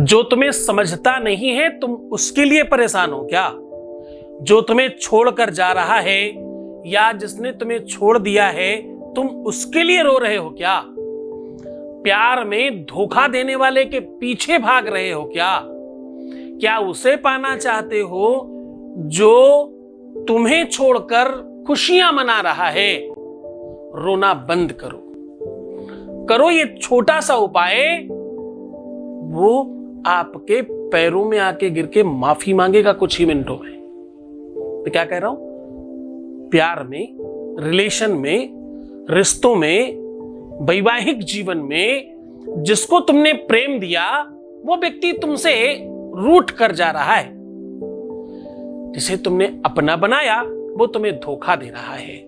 जो तुम्हें समझता नहीं है तुम उसके लिए परेशान हो क्या? जो तुम्हें छोड़कर जा रहा है या जिसने तुम्हें छोड़ दिया है तुम उसके लिए रो रहे हो क्या? प्यार में धोखा देने वाले के पीछे भाग रहे हो क्या? क्या उसे पाना चाहते हो जो तुम्हें छोड़कर खुशियां मना रहा है? रोना बंद करो ये छोटा सा उपाय, वो आपके पैरों में आके गिर के माफी मांगेगा कुछ ही मिनटों में। मैं क्या कह रहा हूं? प्यार में, रिलेशन में, रिश्तों में, वैवाहिक जीवन में जिसको तुमने प्रेम दिया वो व्यक्ति तुमसे रूठ कर जा रहा है। जिसे तुमने अपना बनाया वो तुम्हें धोखा दे रहा है।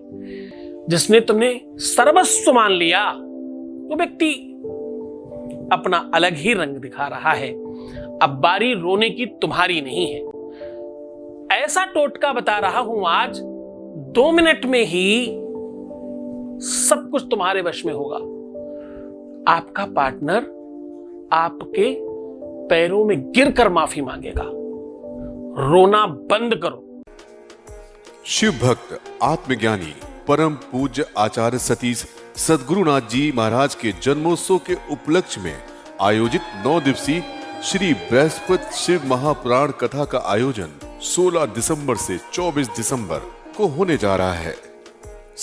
जिसने तुमने सर्वस्व मान लिया वो व्यक्ति अपना अलग ही रंग दिखा रहा है। अब बारी रोने की तुम्हारी नहीं है। ऐसा टोटका बता रहा हूं आज, 2 मिनट में ही सब कुछ तुम्हारे वश में होगा। आपका पार्टनर आपके पैरों में गिरकर माफी मांगेगा। रोना बंद करो। शिव भक्त आत्मज्ञानी परम पूज्य आचार्य सतीश सद्गुरुनाथ जी महाराज के जन्मोत्सव के उपलक्ष्य में आयोजित 9 दिवसीय श्री बृहस्पति शिव महापुराण कथा का आयोजन 16 दिसंबर से 24 दिसंबर को होने जा रहा है।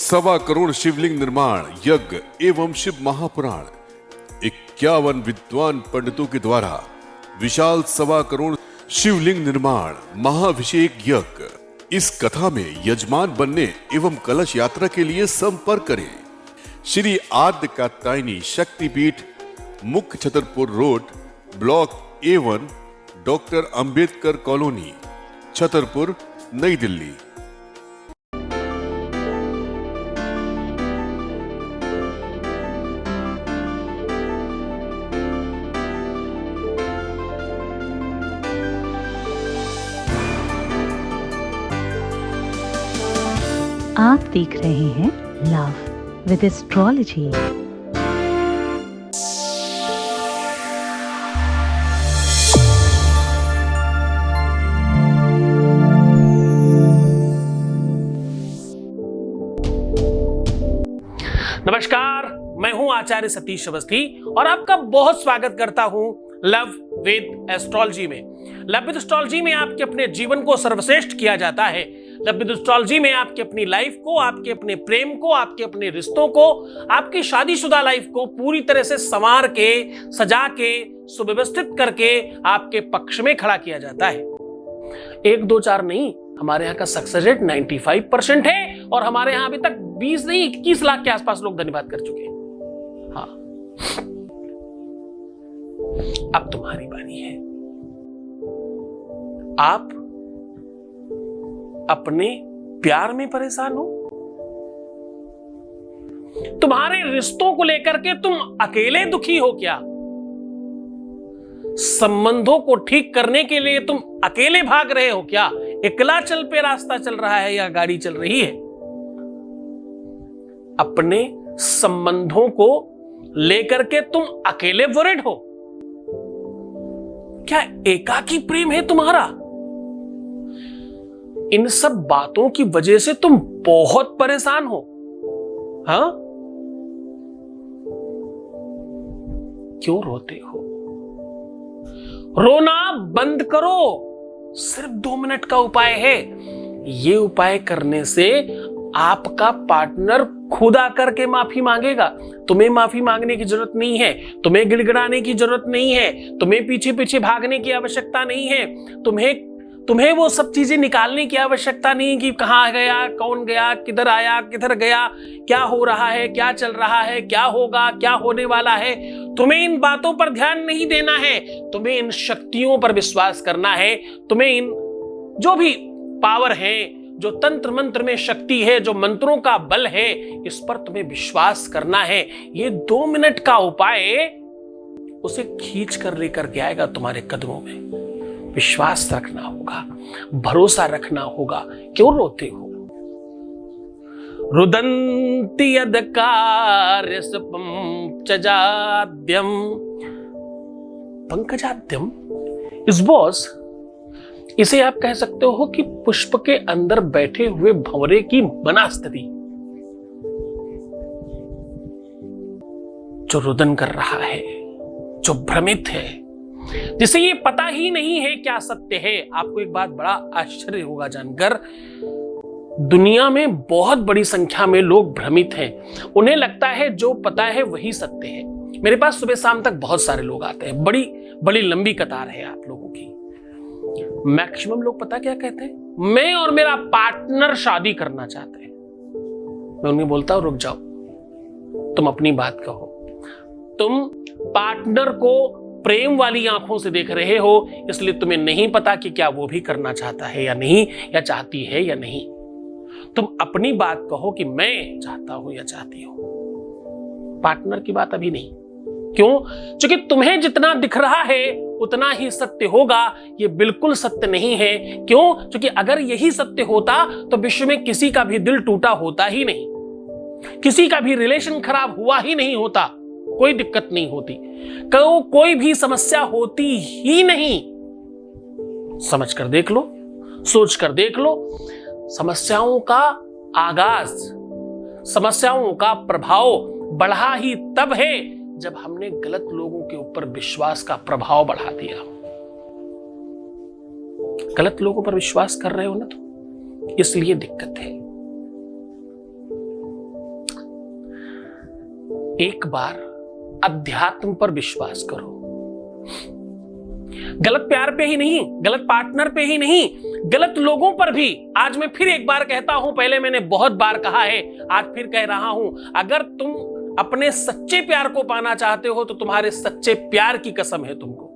1.25 करोड़ शिवलिंग निर्माण यज्ञ एवं शिव महापुराण 51 विद्वान पंडितों के द्वारा विशाल 1.25 करोड़ शिवलिंग निर्माण महाभिषेक यज्ञ। इस कथा में यजमान बनने एवं कलश यात्रा के लिए संपर्क करें। श्री आद्य कात्यायनी शक्तिपीठ, मुख्य Chhatarpur road, block A1, doctor Ambedkar colony, Chhatarpur, नई दिल्ली। आप देख रहे हैं लव विद एस्ट्रोलॉजी। नमस्कार, मैं हूं आचार्य सतीश अवस्थी और आपका बहुत स्वागत करता हूं लव विद एस्ट्रोलॉजी में। लव विद एस्ट्रोलॉजी में आपके अपने जीवन को सर्वश्रेष्ठ किया जाता है। लव विद एस्ट्रोलॉजी में आपकी अपनी लाइफ को, आपके अपने प्रेम को, आपके अपने रिश्तों को, आपकी शादीशुदा लाइफ को पूरी तरह से संवार के, सजा के, सुव्यवस्थित करके आपके पक्ष में खड़ा किया जाता है। 1, 2, 4 नहीं, हमारे यहाँ का सक्सेस रेट 95% है और हमारे यहाँ अभी तक 20 नहीं 21 लाख के आसपास लोग धन्यवाद कर चुके हैं। हाँ, अब तुम्हारी बारी है। आप अपने प्यार में परेशान हो? तुम्हारे रिश्तों को लेकर के तुम अकेले दुखी हो क्या? संबंधों को ठीक करने के लिए तुम अकेले भाग रहे हो क्या? एकला चल पे रास्ता चल रहा है या गाड़ी चल रही है? अपने संबंधों को लेकर के तुम अकेले वरिड हो क्या? एकाकी प्रेम है तुम्हारा? इन सब बातों की वजह से तुम बहुत परेशान हो। हाँ, क्यों रोते हो? रोना बंद करो। सिर्फ 2 मिनट का उपाय है। ये उपाय करने से आपका पार्टनर खुद आकर के माफी मांगेगा। तुम्हें माफी मांगने की जरूरत नहीं है, तुम्हें गिड़गिड़ाने की जरूरत नहीं है, तुम्हें पीछे पीछे भागने की आवश्यकता नहीं है, तुम्हें वो सब चीजें निकालने की आवश्यकता नहीं कि कहां गया, कौन गया, किधर आया, किधर गया, क्या हो रहा है, क्या चल रहा है, क्या होगा, क्या होने वाला है। तुम्हें इन बातों पर ध्यान नहीं देना है। तुम्हें इन शक्तियों पर विश्वास करना है। तुम्हें इन जो भी पावर है, जो तंत्र मंत्र में शक्ति है, जो मंत्रों का बल है, इस पर तुम्हें विश्वास करना है। ये 2 मिनट का उपाय उसे खींच कर लेकर के आएगा तुम्हारे कदमों में। विश्वास रखना होगा, भरोसा रखना होगा। क्यों रोते हो? रुदन्ति यद कार्यसपं च जाद्यं पंकजाद्यम इस बॉस, इसे आप कह सकते हो कि पुष्प के अंदर बैठे हुए भंवरे की वनस्पति जो रुदन कर रहा है, जो भ्रमित है, जिसे ये पता ही नहीं है क्या सत्य है। आपको एक बात बड़ा आश्चर्य होगा जानकर, दुनिया में बहुत बड़ी संख्या में लोग भ्रमित हैं। उन्हें लगता है जो पता है वही सत्य है। मेरे पास सुबह शाम तक बहुत सारे लोग आते हैं, बड़ी बड़ी लंबी कतार है आप लोगों की। मैक्सिमम लोग पता क्या कहते हैं, मैं और मेरा पार्टनर शादी करना चाहते हैं। मैं उन्हें बोलता हूं रुक जाओ, तुम अपनी बात कहो। तुम पार्टनर को प्रेम वाली आंखों से देख रहे हो, इसलिए तुम्हें नहीं पता कि क्या वो भी करना चाहता है या नहीं, या चाहती है या नहीं। तुम अपनी बात कहो कि मैं चाहता हूं या चाहती हूं, पार्टनर की बात अभी नहीं। क्यों? क्योंकि तुम्हें जितना दिख रहा है उतना ही सत्य होगा। ये बिल्कुल सत्य नहीं है। क्यों? क्योंकि अगर यही सत्य होता तो विश्व में किसी का भी दिल टूटा होता ही नहीं, किसी का भी रिलेशन खराब हुआ ही नहीं होता, कोई दिक्कत नहीं होती, कोई भी समस्या होती ही नहीं। समझ कर देख लो, सोच कर देख लो। समस्याओं का आगाज, समस्याओं का प्रभाव बढ़ा ही तब है जब हमने गलत लोगों के ऊपर विश्वास का प्रभाव बढ़ा दिया। गलत लोगों पर विश्वास कर रहे हो ना, तो इसलिए दिक्कत है। एक बार अध्यात्म पर विश्वास करो। गलत प्यार पे ही नहीं, गलत पार्टनर पे ही नहीं, गलत लोगों पर भी। आज मैं फिर एक बार कहता हूं, पहले मैंने बहुत बार कहा है, आज फिर कह रहा हूं, अगर तुम अपने सच्चे प्यार को पाना चाहते हो तो तुम्हारे सच्चे प्यार की कसम है तुमको,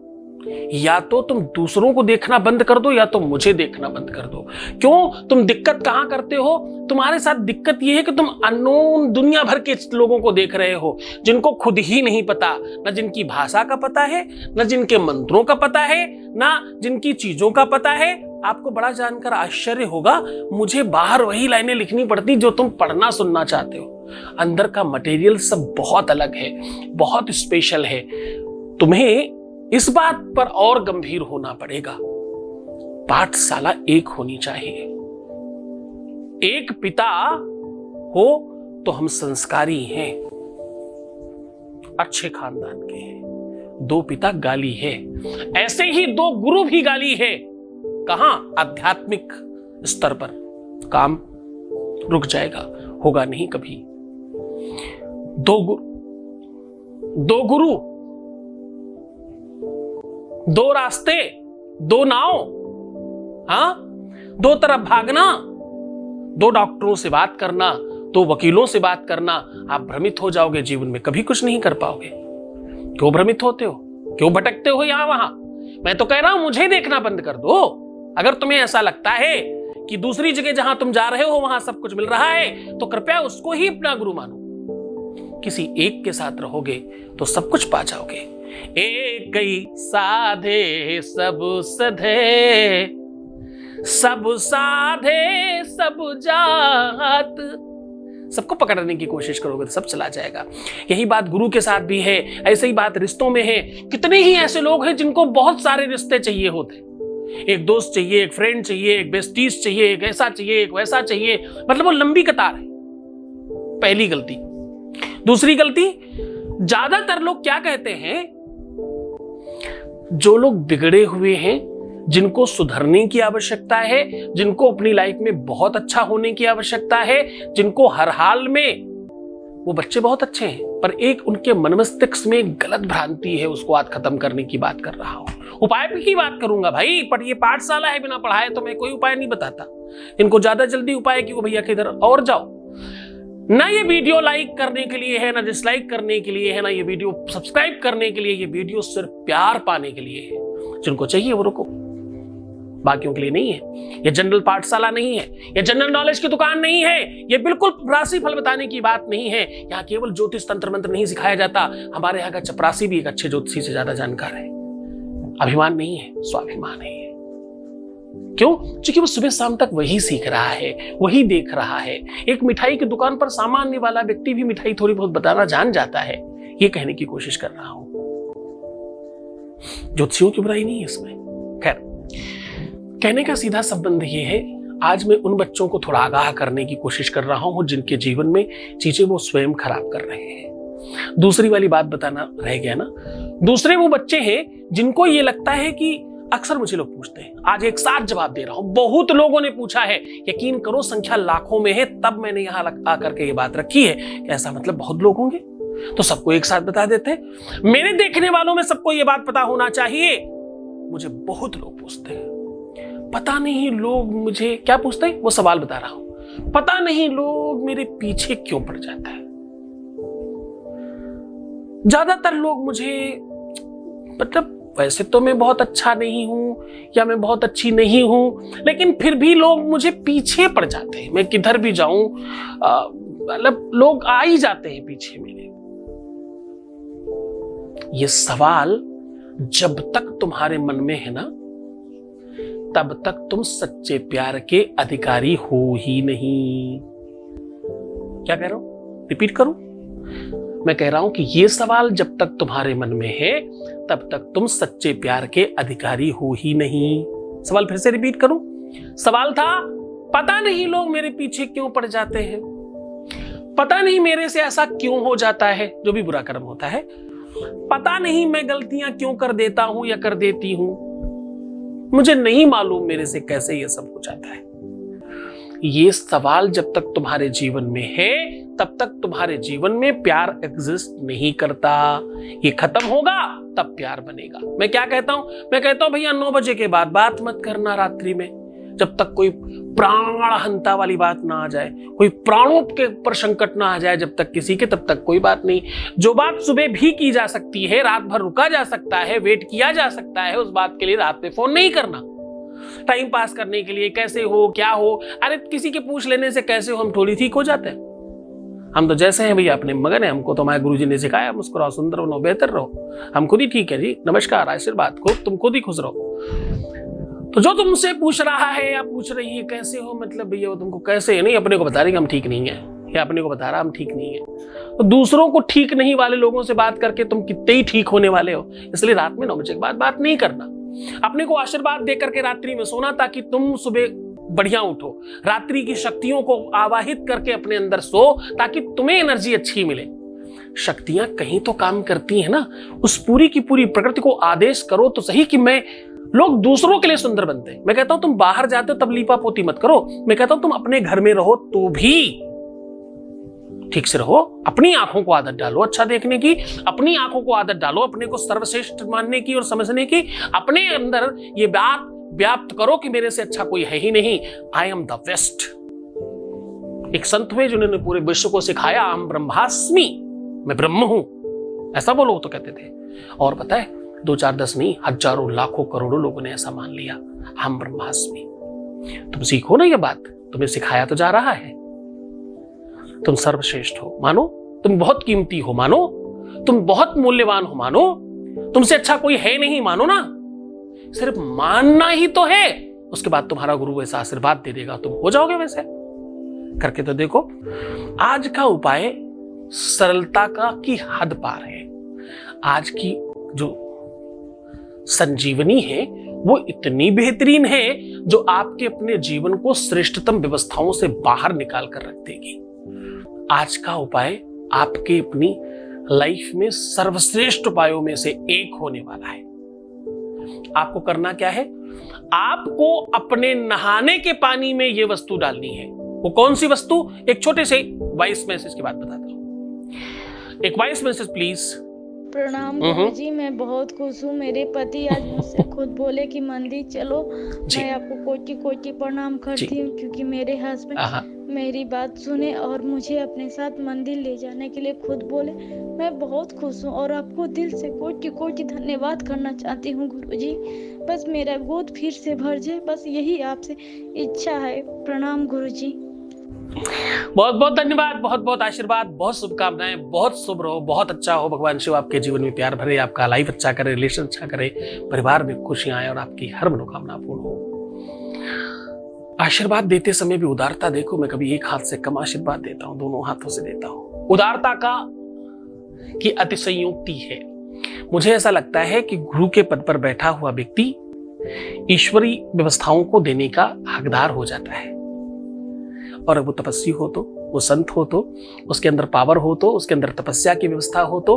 या तो तुम दूसरों को देखना बंद कर दो या तो मुझे देखना बंद कर दो। क्यों? तुम दिक्कत कहां करते हो? तुम्हारे साथ दिक्कत यह है कि तुम अननोन दुनिया भर के लोगों को देख रहे हो, जिनको खुद ही नहीं पता, न जिनकी भाषा का पता है, न जिनके मंत्रों का पता है, न जिनकी चीजों का पता है। आपको बड़ा जानकर आश्चर्य होगा, मुझे बाहर वही लाइनें लिखनी पड़ती जो तुम पढ़ना सुनना चाहते हो। अंदर का मटेरियल सब बहुत अलग है, बहुत स्पेशल है। तुम्हें इस बात पर और गंभीर होना पड़ेगा। पाठशाला एक होनी चाहिए। एक पिता हो तो हम संस्कारी हैं, अच्छे खानदान के हैं। दो पिता गाली है, ऐसे ही दो गुरु भी गाली है। कहां? आध्यात्मिक स्तर पर काम रुक जाएगा, होगा नहीं कभी। दो गुरु, दो रास्ते, दो नाव, हाँ, दो तरफ भागना, दो डॉक्टरों से बात करना, दो वकीलों से बात करना। आप भ्रमित हो जाओगे, जीवन में कभी कुछ नहीं कर पाओगे। क्यों भ्रमित होते हो? क्यों भटकते हो यहां वहां? मैं तो कह रहा हूं, मुझे देखना बंद कर दो। अगर तुम्हें ऐसा लगता है कि दूसरी जगह जहां तुम जा रहे हो वहां सब कुछ मिल रहा है, तो कृपया उसको ही अपना गुरु मानो। किसी एक के साथ रहोगे तो सब कुछ पा जाओगे। एक गई साधे सब सधे, सब साधे सब जात। सबको पकड़ने की कोशिश करोगे तो सब चला जाएगा। यही बात गुरु के साथ भी है, ऐसे ही बात रिश्तों में है। कितने ही ऐसे लोग हैं जिनको बहुत सारे रिश्ते चाहिए होते, एक दोस्त चाहिए, एक फ्रेंड चाहिए, एक बेस्टीज चाहिए, एक ऐसा चाहिए, एक वैसा चाहिए, मतलब वो लंबी कतार है। पहली गलती। दूसरी गलती, ज्यादातर लोग क्या कहते हैं, जो लोग बिगड़े हुए हैं, जिनको सुधरने की आवश्यकता है, जिनको अपनी लाइफ में बहुत अच्छा होने की आवश्यकता है, जिनको हर हाल में, वो बच्चे बहुत अच्छे हैं, पर एक उनके मन मस्तिष्क में गलत भ्रांति है, उसको आज खत्म करने की बात कर रहा हूं। उपाय की बात करूंगा भाई, पर ये पाठशाला है, बिना पढ़ाए तो मैं कोई उपाय नहीं बताता। इनको ज्यादा जल्दी उपाय कि वो भैया किधर और जाओ। ना ये वीडियो लाइक करने के लिए है, ना डिसलाइक करने के लिए है, ना ये वीडियो सब्सक्राइब करने के लिए। ये वीडियो सिर्फ प्यार पाने के लिए है। जिनको चाहिए वो रुको, बाकियों के लिए नहीं है। ये जनरल पाठशाला नहीं है, ये जनरल नॉलेज की दुकान नहीं है, ये बिल्कुल राशि फल बताने की बात नहीं है। यहाँ केवल ज्योतिष तंत्र मंत्र नहीं सिखाया जाता। हमारे यहाँ का चपरासी भी एक अच्छे ज्योतिषी से ज्यादा जानकार है। अभिमान नहीं है, स्वाभिमान है। क्यों? क्योंकि वो सुबह शाम तक वही सीख रहा है, वही देख रहा है। एक मिठाई की दुकान पर सामान्य वाला व्यक्ति भी मिठाई थोड़ी बहुत बताना जान जाता है। ये कहने की कोशिश कर रहा हूं। ज्योतिषियों की बुराई नहीं है इसमें। खैर, कहने का सीधा संबंध ये है, आज मैं उन बच्चों को थोड़ा आगाह करने की कोशिश कर रहा हूं जिनके जीवन में चीजें वो स्वयं खराब कर रहे हैं। दूसरी वाली बात बताना रह गया ना, दूसरे वो बच्चे हैं जिनको ये लगता है कि अक्सर मुझे लोग पूछते हैं, आज एक साथ जवाब दे रहा हूं, बहुत लोगों ने पूछा है, यकीन करो संख्या लाखों में है, तब मैंने यहां आकर के ये बात रखी है कि ऐसा मतलब बहुत लोग होंगे तो सबको एक साथ बता देते हैं। मेरे देखने वालों में सबको ये बात पता होना चाहिए। मुझे बहुत लोग पूछते हैं, पता नहीं लोग मुझे क्या पूछते हैं, वो सवाल बता रहा हूं, पता नहीं लोग मेरे पीछे क्यों पड़ जाता है। ज्यादातर लोग मुझे, मतलब वैसे तो मैं बहुत अच्छा नहीं हूं या मैं बहुत अच्छी नहीं हूं, लेकिन फिर भी लोग मुझे पीछे पड़ जाते हैं। मैं किधर भी जाऊं मतलब लोग आ ही जाते हैं पीछे मेरे। ये सवाल जब तक तुम्हारे मन में है ना, तब तक तुम सच्चे प्यार के अधिकारी हो ही नहीं। क्या कह रहा हूं, रिपीट करूं? मैं कह रहा हूं कि ये सवाल जब तक तुम्हारे मन में है तब तक तुम सच्चे प्यार के अधिकारी हो ही नहीं। सवाल फिर से रिपीट करूं? सवाल था, पता नहीं लोग मेरे पीछे क्यों पड़ जाते हैं, पता नहीं मेरे से ऐसा क्यों हो जाता है, जो भी बुरा कर्म होता है, पता नहीं मैं गलतियां क्यों कर देता हूं या कर देती हूं, मुझे नहीं मालूम मेरे से कैसे ये सब हो जाता है। ये सवाल जब तक तुम्हारे जीवन में है तब तक तुम्हारे जीवन में प्यार एग्जिस्ट नहीं करता। ये खत्म होगा तब प्यार बनेगा। मैं क्या कहता हूं? मैं कहता हूं भैया 9 बजे के बाद बात मत करना रात्रि में, जब तक कोई प्राण हंता वाली बात ना आ जाए, कोई प्राणों के ऊपर संकट ना आ जाए जब तक किसी के, तब तक कोई बात नहीं। जो बात सुबह भी की जा सकती है, रात भर रुका जा सकता है, वेट किया जा सकता है, उस बात के लिए रात में फोन नहीं करना। टाइम पास करने के लिए कैसे हो क्या हो, अरे किसी के पूछ लेने से कैसे हो हम थोड़ी ठीक हो जाते हैं। हम तो जैसे हैं भैया अपने मगन है, हमको तो हमारे गुरुजी ने सिखाया मुस्कुराओ, सुंदर रहो, बेहतर रहो, हम खुद ही ठीक है जी, नमस्कार आशीर्वाद, खूब तुम खुद ही खुश रहो। तो जो तुमसे पूछ रहा है या पूछ रही है कैसे हो, मतलब भैया वो तुमको कैसे नहीं, अपने को बता रही कि हम ठीक नहीं है, या अपने को बता रहा हम ठीक नहीं है। तो दूसरों को ठीक नहीं वाले लोगों से बात करके तुम कितने ही ठीक होने वाले हो। इसलिए रात में 9 बजे के बाद बात नहीं करना। अपने को आशीर्वाद दे करके रात्रि में सोना, ताकि तुम सुबह बढ़िया उठो। रात्रि की शक्तियों को आवाहित करके अपने अंदर सो, ताकि तुम्हें एनर्जी अच्छी मिले। शक्तियां कहीं तो काम करती है ना, उस पूरी की पूरी प्रकृति को आदेश करो तो सही कि मैं, लोग दूसरों के लिए सुंदर बनते हैं। मैं कहता हूं तुम बाहर जाते हो तब लीपा पोती मत करो। मैं कहता हूं तुम अपने घर में रहो तो भी ठीक से रहो। अपनी आंखों को आदत डालो अच्छा देखने की, अपनी आंखों को आदत डालो अपने को सर्वश्रेष्ठ मानने की और समझने की। अपने अंदर ये बात व्याप्त करो कि मेरे से अच्छा कोई है ही नहीं, आई एम द बेस्ट। एक संत हुए जिन्होंने पूरे विश्व को सिखाया, हम ब्रह्मास्मि, मैं ब्रह्म हूं, ऐसा बोलो तो कहते थे। और पता है 2 4 10 नहीं, हजारों लाखों करोड़ों लोगों ने ऐसा मान लिया, हम ब्रह्मास्मि। तुम सीखो ना ये बात, तुम्हें सिखाया तो जा रहा है। तुम सर्वश्रेष्ठ हो मानो, तुम बहुत कीमती हो मानो, तुम बहुत मूल्यवान हो मानो, तुमसे अच्छा कोई है नहीं मानो ना। सिर्फ मानना ही तो है, उसके बाद तुम्हारा गुरु वैसा आशीर्वाद दे देगा, तुम हो जाओगे वैसे। करके तो देखो। आज का उपाय सरलता का की हद पार है। आज की जो संजीवनी है वो इतनी बेहतरीन है जो आपके अपने जीवन को श्रेष्ठतम व्यवस्थाओं से बाहर निकाल कर रख देगी। आज का उपाय आपके अपनी लाइफ में सर्वश्रेष्ठ उपायों में से एक होने वाला है। आपको करना क्या है? आपको अपने नहाने के पानी में यह वस्तु डालनी है। वो कौन सी वस्तु? एक छोटे से वॉइस मैसेज के बाद बताता हूं। एक वॉइस मैसेज प्लीज। प्रणाम गुरुजी, मैं बहुत खुश हूँ। मेरे पति आज मुझसे खुद बोले कि मंदिर चलो। मैं आपको कोटि कोटि प्रणाम करती हूँ, क्योंकि मेरे हस्बैंड मेरी बात सुने और मुझे अपने साथ मंदिर ले जाने के लिए खुद बोले। मैं बहुत खुश हूँ और आपको दिल से कोटि कोटि धन्यवाद करना चाहती हूँ गुरुजी। बस मेरा गोद फिर से भर जाए, बस यही आपसे इच्छा है। प्रणाम गुरुजी। बहुत बहुत धन्यवाद, बहुत बहुत आशीर्वाद, बहुत शुभकामनाएं, बहुत शुभ रहो, बहुत अच्छा हो। भगवान शिव आपके जीवन में प्यार भरे, आपका लाइफ अच्छा करे, रिलेशन अच्छा करे, परिवार में खुशियां आए और आपकी हर मनोकामना पूर्ण हो। आशीर्वाद देते समय भी उदारता देखो। मैं कभी एक हाथ से कम आशीर्वाद देता हूं, दोनों हाथों से देता हूं। उदारता का की अतिशयोक्ति है। मुझे ऐसा लगता है कि गुरु के पद पर बैठा हुआ व्यक्ति ईश्वरीय व्यवस्थाओं को देने का हकदार हो जाता है। और वो तपस्वी हो तो, वो संत हो तो, उसके अंदर पावर हो तो, उसके अंदर तपस्या की व्यवस्था हो तो।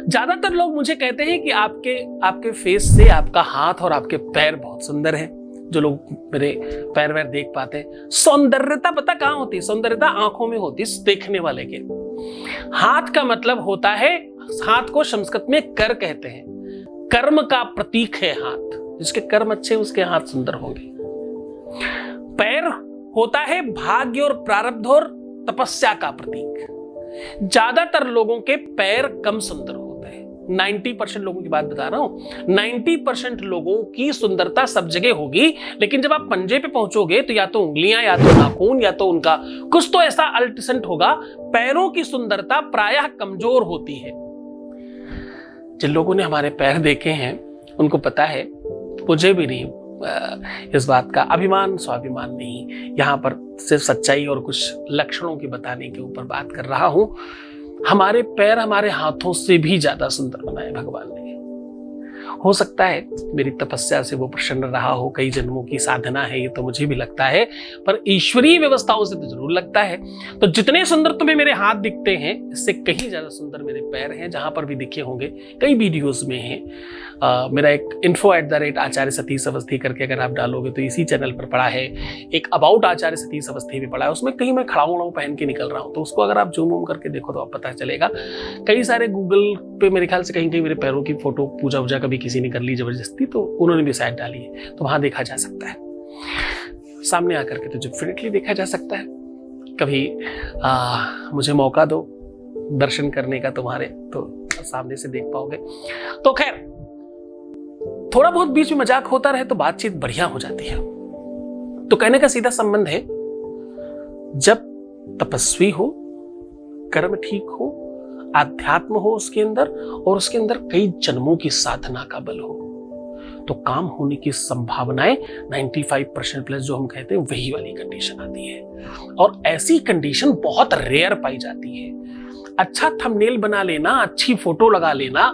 ज्यादातर लोग मुझे कहते हैं कि आपके फेस से आपका हाथ और आपके पैर बहुत सुंदर है। जो लोग मेरे पैर वैर देख पाते हैं, सौंदर्यता पता कहां होती है? सौंदर्यता आंखों में होती है, देखने वाले के। हाथ का मतलब होता है, हाथ को संस्कृत में कर कहते हैं, कर्म का प्रतीक है हाथ। जिसके कर्म अच्छे उसके हाथ सुंदर होंगे। पैर होता है भाग्य और प्रारब्ध और तपस्या का प्रतीक। ज्यादातर लोगों के पैर कम सुंदर होते हैं। 90% लोगों की बात बता रहा हूं। 90% लोगों की सुंदरता सब जगह होगी, लेकिन जब आप पंजे पे पहुंचोगे तो या तो उंगलियां, या तो नाखून, या तो उनका कुछ तो ऐसा अल्टरसेंट होगा। पैरों की सुंदरता प्रायः कमजोर होती है। जिन लोगों ने हमारे पैर देखे हैं उनको पता है, मुझे भी नहीं इस बात का अभिमान स्वाभिमान नहीं, यहां पर सिर्फ सच्चाई और कुछ लक्षणों की बताने के ऊपर बात कर रहा हूं। हमारे पैर हमारे हाथों से भी ज्यादा सुंदर बनाए भगवान ने। हो सकता है मेरी तपस्या से वो प्रसन्न रहा हो, कई जन्मों की साधना है ये तो मुझे भी लगता है, पर ईश्वरीय व्यवस्थाओं से तो जरूर लगता है। तो जितने सुंदर तुम्हें मेरे हाथ दिखते हैं, इससे कहीं ज्यादा सुंदर मेरे पैर हैं। जहां पर भी दिखे होंगे, कई वीडियोस में हैं। मेरा एक info@आचार्य सतीश अवस्थी करके अगर आप डालोगे तो इसी चैनल पर पड़ा है। एक अबाउट आचार्य सतीश अवस्थी भी पड़ा है, उसमें कहीं मैं खड़ा उड़ा पहन के निकल रहा हूं, तो उसको अगर आप जूम करके देखो तो आप पता चलेगा। कई सारे गूगल पे मेरे ख्याल से कहीं कहीं मेरे पैरों की फोटो पूजा वूजा कभी किसी ने कर ली जबरदस्ती, तो उन्होंने भी शायद डाली है, तो वहां देखा जा सकता है। सामने आकर के तो डेफिनेटली देखा जा सकता है। कभी मुझे मौका दो दर्शन करने का तुम्हारे, तो सामने से देख पाओगे। तो खैर, थोड़ा बहुत बीच में मजाक होता रहे तो बातचीत बढ़िया हो जाती है। तो कहने का सीधा संबंध है, जब तपस्वी हो, कर्म ठीक हो, आध्यात्म हो उसके अंदर, और उसके अंदर कई जन्मों की साधना का बल हो, तो काम होने की संभावनाएं 95% प्लस जो हम कहते हैं वही वाली कंडीशन आती है। और ऐसी कंडीशन बहुत रेयर पाई जाती है। अच्छा थंबनेल बना लेना, अच्छी फोटो लगा लेना,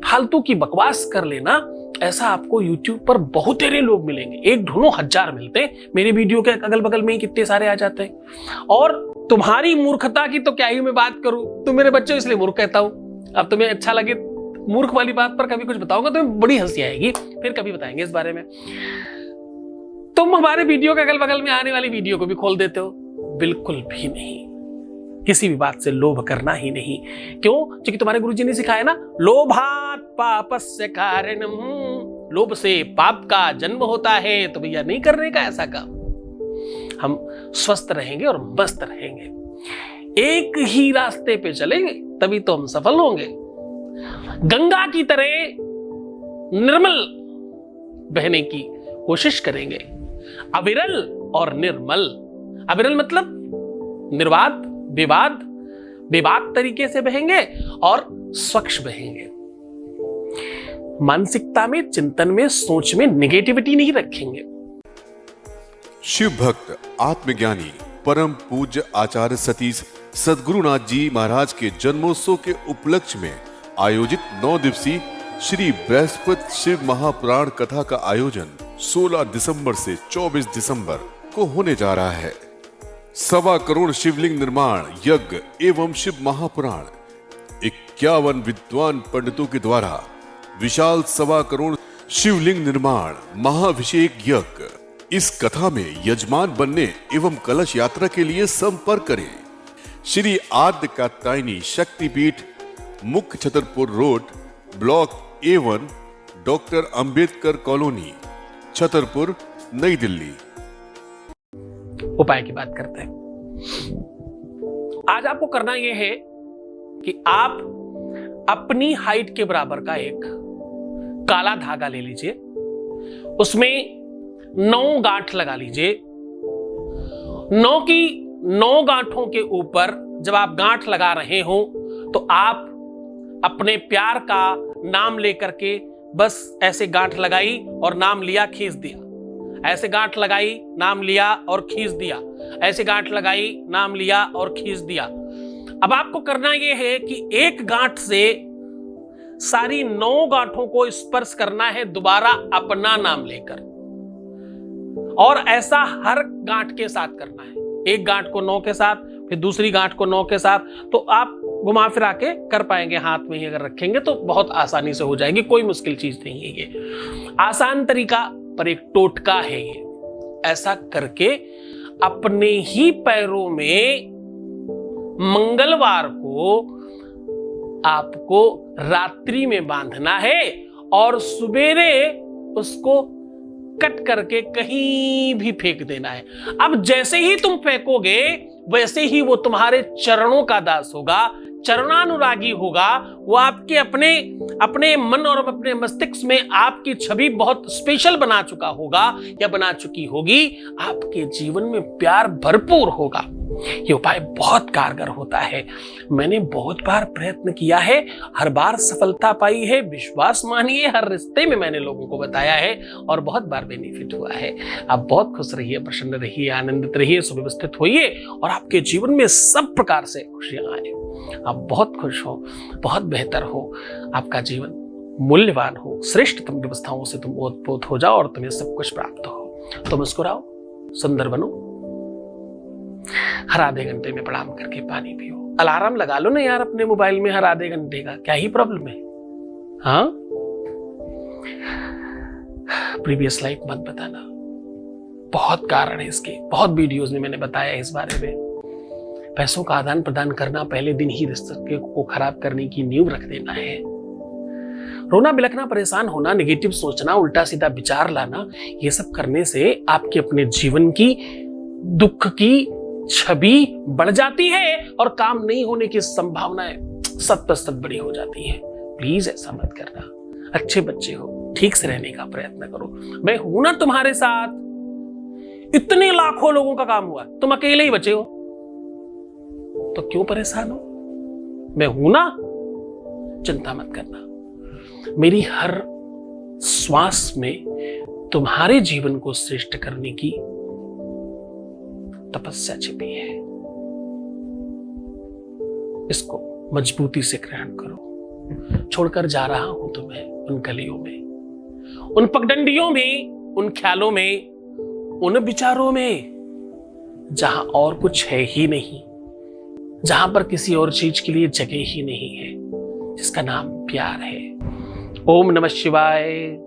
फालतू की बकवास कर लेना, ऐसा आपको YouTube पर बहुत तेरे लोग मिलेंगे। एक ढूंढो 1000 मिलते हैं। मेरे वीडियो के अगल बगल में ही कितने सारे आ जाते हैं। और तुम्हारी मूर्खता की तो क्या ही मैं बात करूं, तुम मेरे बच्चों इसलिए मूर्ख कहता हूं। अब तुम्हें अच्छा लगे मूर्ख वाली बात पर कभी कुछ बताऊंगा तो बड़ी हंसी आएगी, फिर कभी बताएंगे इस बारे में। तुम हमारे वीडियो के अगल बगल में आने वाली वीडियो को भी खोल देते हो। बिल्कुल भी नहीं, किसी भी बात से लोभ करना ही नहीं। क्यों? क्योंकि तुम्हारे गुरुजी ने सिखाया ना, लोभात पापस्य कारणम, लोभ से पाप का जन्म होता है। तो भैया नहीं करने का ऐसा काम। हम स्वस्थ रहेंगे और मस्त रहेंगे, एक ही रास्ते पे चलेंगे, तभी तो हम सफल होंगे। गंगा की तरह निर्मल बहने की कोशिश करेंगे, अविरल और निर्मल। अविरल मतलब निर्वाद, विवाद तरीके से बहेंगे और स्वच्छ बहेंगे। मानसिकता में, चिंतन में, सोच में नेगेटिविटी नहीं रखेंगे। शिव भक्त आत्मज्ञानी परम पूज्य आचार्य सतीश सद्गुरुनाथ जी महाराज के जन्मोत्सव के उपलक्ष्य में आयोजित 9 दिवसीय श्री बृहस्पति शिव महापुराण कथा का आयोजन 16 दिसंबर से 24 दिसंबर को होने जा रहा है। 1.25 करोड़ शिवलिंग निर्माण यज्ञ एवं शिव महापुराण 51 विद्वान पंडितों के द्वारा विशाल 1.25 करोड़ शिवलिंग निर्माण महाभिषेक यज्ञ। इस कथा में यजमान बनने एवं कलश यात्रा के लिए संपर्क करें। श्री आद्य कात्यायनी शक्तिपीठ, मुख्य Chhatarpur road, block A1, doctor Ambedkar colony, Chhatarpur, नई दिल्ली। उपाय की बात करते हैं। आज आपको करना यह है कि आप अपनी हाइट के बराबर का एक काला धागा ले लीजिए, उसमें 9 गांठ लगा लीजिए। 9 गांठों के ऊपर जब आप गांठ लगा रहे हो तो आप अपने प्यार का नाम लेकर के बस ऐसे गांठ लगाई और नाम लिया, खींच दिया। ऐसे गांठ लगाई, नाम लिया और खींच दिया। ऐसे गांठ लगाई, नाम लिया और खींच दिया। अब आपको करना यह है कि एक गांठ से सारी 9 गांठों को स्पर्श करना है दोबारा अपना नाम लेकर, और ऐसा हर गांठ के साथ करना है। एक गांठ को 9 के साथ, फिर दूसरी गांठ को 9 के साथ। तो आप घुमा फिरा के कर पाएंगे, हाथ में ही अगर रखेंगे तो बहुत आसानी से हो जाएगी, कोई मुश्किल चीज नहीं है ये, आसान तरीका पर एक टोटका है ये। ऐसा करके अपने ही पैरों में मंगलवार को आपको रात्रि में बांधना है और सवेरे उसको कट करके कहीं भी फेंक देना है। अब जैसे ही तुम फेंकोगे वैसे ही वो तुम्हारे चरणों का दास होगा, चरणानुरागी होगा। वो आपके अपने मन और अपने मस्तिष्क में आपकी छवि बहुत स्पेशल बना चुका होगा या बना चुकी होगी। आपके जीवन में प्यार भरपूर होगा। ये उपाय बहुत कारगर होता है। मैंने बहुत बार प्रयत्न किया है, हर बार सफलता पाई है। विश्वास मानिए, हर रिश्ते में मैंने लोगों को बताया है और बहुत बार बेनिफिट हुआ है। आप बहुत खुश रहिए, प्रसन्न रहिए, आनंदित रहिए, सुव्यवस्थित होइए और आपके जीवन में सब प्रकार से खुशियां आए। आप बहुत खुश हो, बहुत बेहतर हो, आपका जीवन मूल्यवान हो, श्रेष्ठतम व्यवस्थाओं से तुम ओतप्रोत हो जाओ और तुम्हें सब कुछ प्राप्त हो। तो मुस्कुराओ, सुंदर बनो, हर आधे घंटे में प्रणाम करके पानी पियो। अलार्म लगा लो ना यार अपने मोबाइल में हर आधे घंटे का, क्या ही प्रॉब्लम है? हाँ, प्रीवियस लाइफ मत बताना, बहुत कारण है इसके, बहुत वीडियोस में मैंने बताया है इस बारे में। पैसों का आदान प्रदान करना पहले दिन ही रिश्ते को खराब करने की नींव रख देना है। रोना, बिलखना, परेशान होना, नेगेटिव सोचना, उल्टा सीधा विचार लाना, ये सब करने से आपके अपने जीवन की दुख की छवि बढ़ जाती है और काम नहीं होने की संभावनाएं 100% बड़ी हो जाती है। प्लीज ऐसा मत करना। अच्छे बच्चे हो, ठीक से रहने का प्रयत्न करो। मैं हूं ना तुम्हारे साथ। इतने लाखों लोगों का काम हुआ, तुम अकेले ही बचे हो, तो क्यों परेशान हो? मैं हूं ना, चिंता मत करना। मेरी हर श्वास में तुम्हारे जीवन को श्रेष्ठ करने की तपस्या छिपी है। इसको मजबूती से ग्रहण करो। छोड़कर जा रहा हूं तुम्हें उन गलियों में, उन पगडंडियों में, उन ख्यालों में, उन विचारों में जहां और कुछ है ही नहीं, जहां पर किसी और चीज के लिए जगह ही नहीं है, जिसका नाम प्यार है। ओम नमः शिवाय।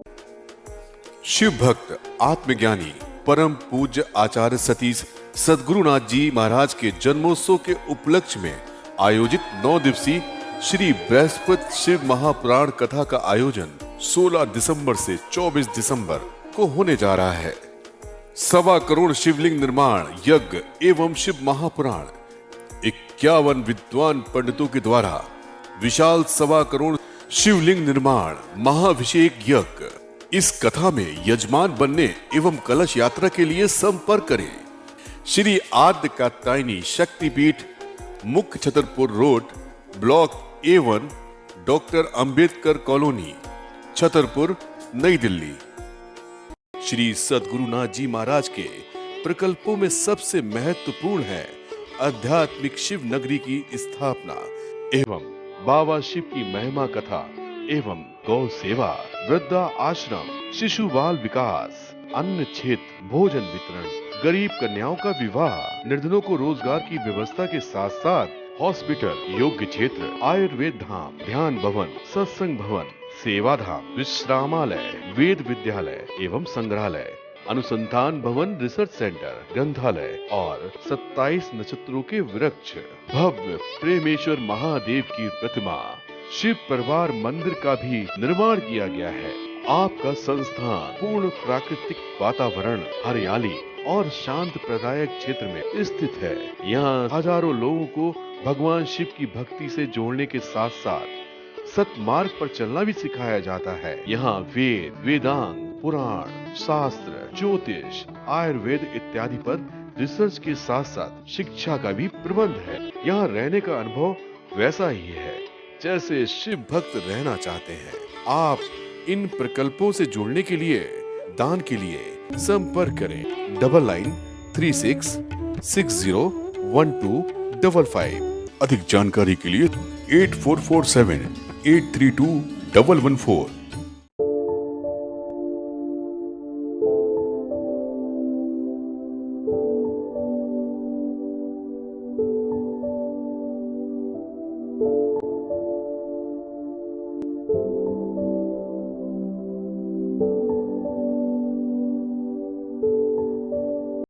शिव भक्त आत्मज्ञानी परम पूज्य आचार्य सतीश सद्गुरुनाथ जी महाराज के जन्मोत्सव के उपलक्ष्य में आयोजित 9 दिवसीय श्री बृहस्पति शिव महापुराण कथा का आयोजन 16 दिसंबर से 24 दिसंबर को होने जा रहा है। 1.25 करोड़ शिवलिंग निर्माण यज्ञ एवं शिव महापुराण 51 विद्वान पंडितों के द्वारा विशाल 1.25 करोड़ शिवलिंग निर्माण महाभिषेक यज्ञ। इस कथा में यजमान बनने एवं कलश यात्रा के लिए संपर्क करें। श्री आद्य कात्यायनी शक्तिपीठ, मुख्य Chhatarpur road, block A1, doctor Ambedkar colony, Chhatarpur, नई दिल्ली। श्री सद्गुरुनाथ जी महाराज के प्रकल्पों में सबसे महत्वपूर्ण है आध्यात्मिक शिव नगरी की स्थापना एवं बाबा शिव की महिमा कथा एवं गौ सेवा, वृद्धा आश्रम, शिशु बाल विकास, अन्न क्षेत्र, भोजन वितरण, गरीब कन्याओं का विवाह, निर्धनों को रोजगार की व्यवस्था के साथ साथ हॉस्पिटल, योग्य क्षेत्र, आयुर्वेद धाम, ध्यान भवन, सत्संग भवन, सेवा धाम, विश्रामालय, वेद विद्यालय एवं संग्रहालय, अनुसंधान भवन, रिसर्च सेंटर, ग्रंथालय और 27 नक्षत्रों के वृक्ष, भव्य प्रेमेश्वर महादेव की प्रतिमा, शिव परिवार मंदिर का भी निर्माण किया गया है। आपका संस्थान पूर्ण प्राकृतिक वातावरण, हरियाली और शांत प्रदायक क्षेत्र में स्थित है। यहाँ हजारों लोगों को भगवान शिव की भक्ति से जोड़ने के साथ साथ सतमार्ग पर चलना भी सिखाया जाता है। यहाँ वेद, वेदांग, पुराण, शास्त्र, ज्योतिष, आयुर्वेद इत्यादि पर रिसर्च के साथ साथ शिक्षा का भी प्रबंध है। यहाँ रहने का अनुभव वैसा ही है जैसे शिव भक्त रहना चाहते हैं। आप इन प्रकल्पों से जुड़ने के लिए, दान के लिए संपर्क करें 9936601255। अधिक जानकारी के लिए 8447832555 81414